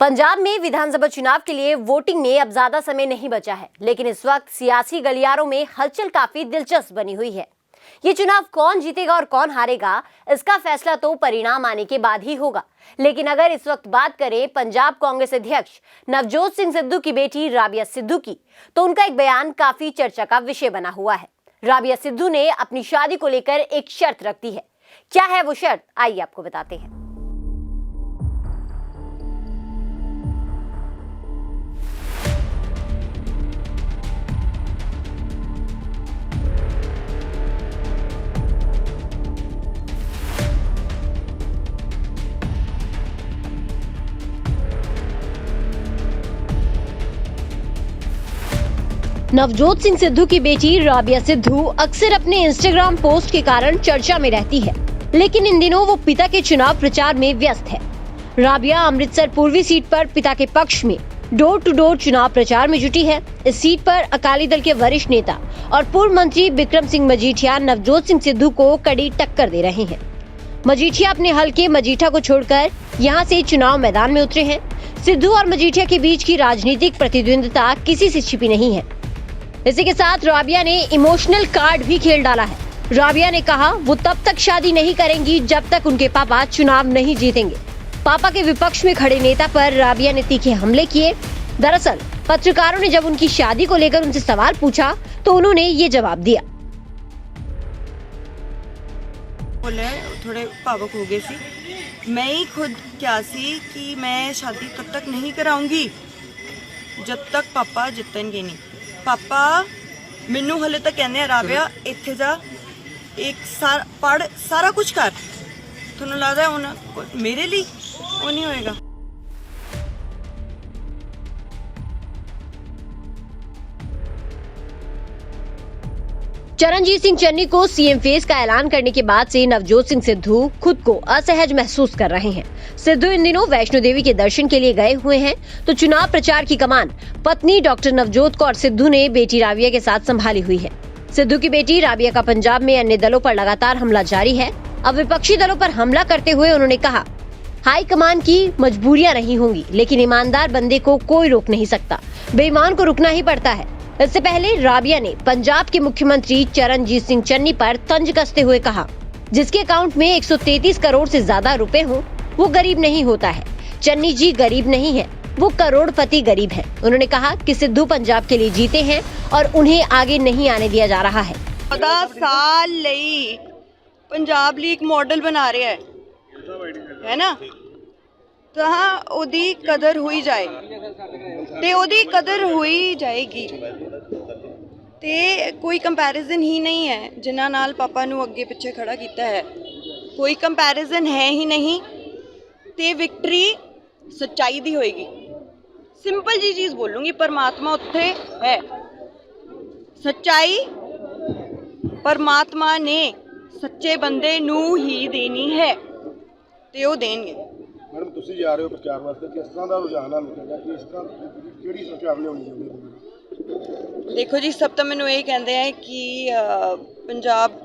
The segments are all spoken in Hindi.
पंजाब में विधानसभा चुनाव के लिए वोटिंग में अब ज्यादा समय नहीं बचा है, लेकिन इस वक्त सियासी गलियारों में हलचल काफी दिलचस्प बनी हुई है। ये चुनाव कौन जीतेगा और कौन हारेगा, इसका फैसला तो परिणाम आने के बाद ही होगा। लेकिन अगर इस वक्त बात करें पंजाब कांग्रेस अध्यक्ष नवजोत सिंह सिद्धू की बेटी राबिया सिद्धू की, तो उनका एक बयान काफी चर्चा का विषय बना हुआ है। राबिया सिद्धू ने अपनी शादी को लेकर एक शर्त रख दी है। क्या है वो शर्त, आइए आपको बताते हैं। नवजोत सिंह सिद्धू की बेटी राबिया सिद्धू अक्सर अपने इंस्टाग्राम पोस्ट के कारण चर्चा में रहती है, लेकिन इन दिनों वो पिता के चुनाव प्रचार में व्यस्त है। राबिया अमृतसर पूर्वी सीट पर पिता के पक्ष में डोर टू डोर चुनाव प्रचार में जुटी है। इस सीट पर अकाली दल के वरिष्ठ नेता और पूर्व मंत्री बिक्रम सिंह मजीठिया नवजोत सिंह सिद्धू को कड़ी टक्कर दे रहे हैं। मजीठिया अपने हलके मजीठा को छोड़कर यहाँ से चुनाव मैदान में उतरे हैं। सिद्धू और मजीठिया के बीच की राजनीतिक प्रतिद्वंदिता किसी से छिपी नहीं है। इसी के साथ राबिया ने इमोशनल कार्ड भी खेल डाला है। राबिया ने कहा वो तब तक शादी नहीं करेंगी जब तक उनके पापा चुनाव नहीं जीतेंगे। पापा के विपक्ष में खड़े नेता पर राबिया ने तीखे हमले किए। दरअसल पत्रकारों ने जब उनकी शादी को लेकर उनसे सवाल पूछा तो उन्होंने ये जवाब दिया। बोले थोड़े भावुक हो गए सी। मैं ही खुद क्या सी कि मैं शादी तब तक नहीं कराऊंगी जब तक पापा जितणगे नहीं। पापा मैनू हले तक कहने राबिया इत्थे जा, एक पढ़, सारा कुछ कर। थोनू लगदा हुण मेरे लिए वो नहीं होएगा। चरणजीत सिंह चन्नी को सीएम फेस का ऐलान करने के बाद से नवजोत सिंह सिद्धू खुद को असहज महसूस कर रहे हैं। सिद्धू इन दिनों वैष्णो देवी के दर्शन के लिए गए हुए हैं, तो चुनाव प्रचार की कमान पत्नी डॉक्टर नवजोत कौर सिद्धू ने बेटी राबिया के साथ संभाली हुई है। सिद्धू की बेटी राबिया का पंजाब में अन्य दलों पर लगातार हमला जारी है। अब विपक्षी दलों पर हमला करते हुए उन्होंने कहा, हाई कमान की मजबूरियां नहीं होंगी, लेकिन ईमानदार बंदे को कोई रोक नहीं सकता, बेईमान को रुकना ही पड़ता है। इससे पहले राबिया ने पंजाब के मुख्यमंत्री चरणजीत सिंह चन्नी पर तंज कसते हुए कहा, जिसके अकाउंट में 133 करोड़ से ज्यादा रुपए हों, वो गरीब नहीं होता है। चन्नी जी गरीब नहीं है, वो करोड़पति गरीब है। उन्होंने कहा कि सिद्धू पंजाब के लिए जीते हैं और उन्हें आगे नहीं आने दिया जा रहा है। 14 साल ਲਈ पंजाब ਲਈ एक मॉडल बना रहा है ना, ਤਾਂ ਉਹਦੀ ਕਦਰ ਹੋਈ ਜਾਏ ਤੇ ਉਹਦੀ ਕਦਰ ਹੋਈ ਜਾਏਗੀ। ਤੇ ਕੋਈ ਕੰਪੈਰੀਜ਼ਨ ਹੀ ਨਹੀਂ ਹੈ ਜਿਨ੍ਹਾਂ ਨਾਲ ਪਾਪਾ ਨੂੰ ਅੱਗੇ ਪਿੱਛੇ ਖੜਾ ਕੀਤਾ ਹੈ। ਕੋਈ ਕੰਪੈਰੀਜ਼ਨ ਹੈ ਹੀ ਨਹੀਂ ਤੇ ਵਿਕਟਰੀ ਸੱਚਾਈ ਦੀ ਹੋਏਗੀ। ਸਿੰਪਲ ਜੀ ਚੀਜ਼ ਬੋਲੂੰਗੀ, ਪਰਮਾਤਮਾ ਉੱਥੇ ਹੈ। ਸੱਚਾਈ ਪਰਮਾਤਮਾ ਨੇ ਸੱਚੇ ਬੰਦੇ ਨੂੰ ਹੀ ਦੇਣੀ ਹੈ ਤੇ ਉਹ ਦੇਣਗੇ। मैडम तुसी जा रहे हो प्रचार वास्ते, किस तरह का रुझान है लोगों का, कि इस तरह किहड़ी सोच लियाउणी चाहिए? देखो जी, सब तो मैनू यही कहते हैं कि पंजाब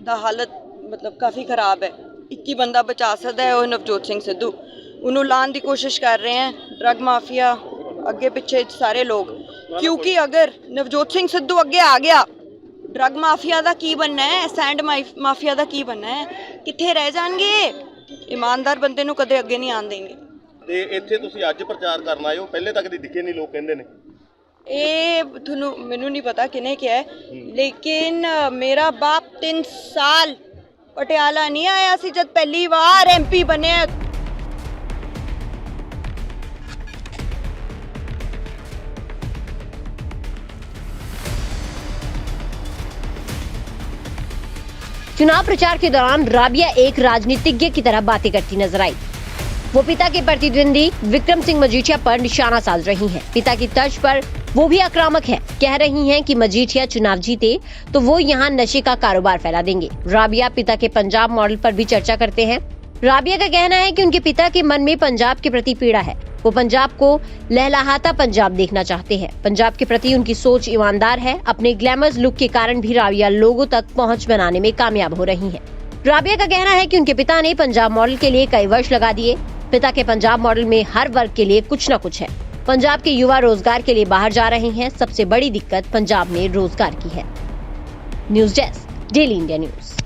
दा हालत मतलब काफ़ी ख़राब है। एक ही बंदा बचा सकता है, वो नवजोत सिंह सिद्धू। उन्होंने लाने की कोशिश कर रहे हैं ड्रग माफिया, अगे पिछे सारे लोग, क्योंकि अगर नवजोत सिंह सिद्धू अगे आ गया, ड्रग माफिया का की बनना है, सैंड माफिया का की बनना है, कित्थे रह जाएंगे? ईमानदार बंदे नूं कदे अगे नहीं आन देंगे। ते इत्थे तुसीं अज प्रचार करन आए हो, पहले तक दी दिखे नहीं, लोग कहंदे ने। ਇਹ ਤੁਹਾਨੂੰ ਮੈਨੂੰ ਨਹੀਂ ਪਤਾ ਕਿਹਨੇ ਕਿਹਾ ਹੈ, ਲੇਕਿਨ ਮੇਰਾ ਬਾਪ 3 ਸਾਲ ਪਟਿਆਲਾ ਨਹੀਂ ਆਇਆ ਸੀ ਜਦ ਪਹਿਲੀ ਵਾਰ ਐਮਪੀ ਬਣਿਆ। चुनाव प्रचार के दौरान राबिया एक राजनीतिज्ञ की तरह बातें करती नजर आई। वो पिता के प्रतिद्वंदी विक्रम सिंह मजीठिया पर निशाना साध रही हैं। पिता की तर्ज पर वो भी आक्रामक है, कह रही हैं कि मजीठिया चुनाव जीते तो वो यहाँ नशे का कारोबार फैला देंगे। राबिया पिता के पंजाब मॉडल पर भी चर्चा करते हैं। राबिया का कहना है कि उनके पिता के मन में पंजाब के प्रति पीड़ा है। वो पंजाब को लहलहाता पंजाब देखना चाहते हैं। पंजाब के प्रति उनकी सोच ईमानदार है। अपने ग्लैमरस लुक के कारण भी राबिया लोगों तक पहुंच बनाने में कामयाब हो रही हैं। राबिया का कहना है कि उनके पिता ने पंजाब मॉडल के लिए कई वर्ष लगा दिए। पिता के पंजाब मॉडल में हर वर्ग के लिए कुछ न कुछ है। पंजाब के युवा रोजगार के लिए बाहर जा रहे हैं। सबसे बड़ी दिक्कत पंजाब में रोजगार की है। News desk, daily India news.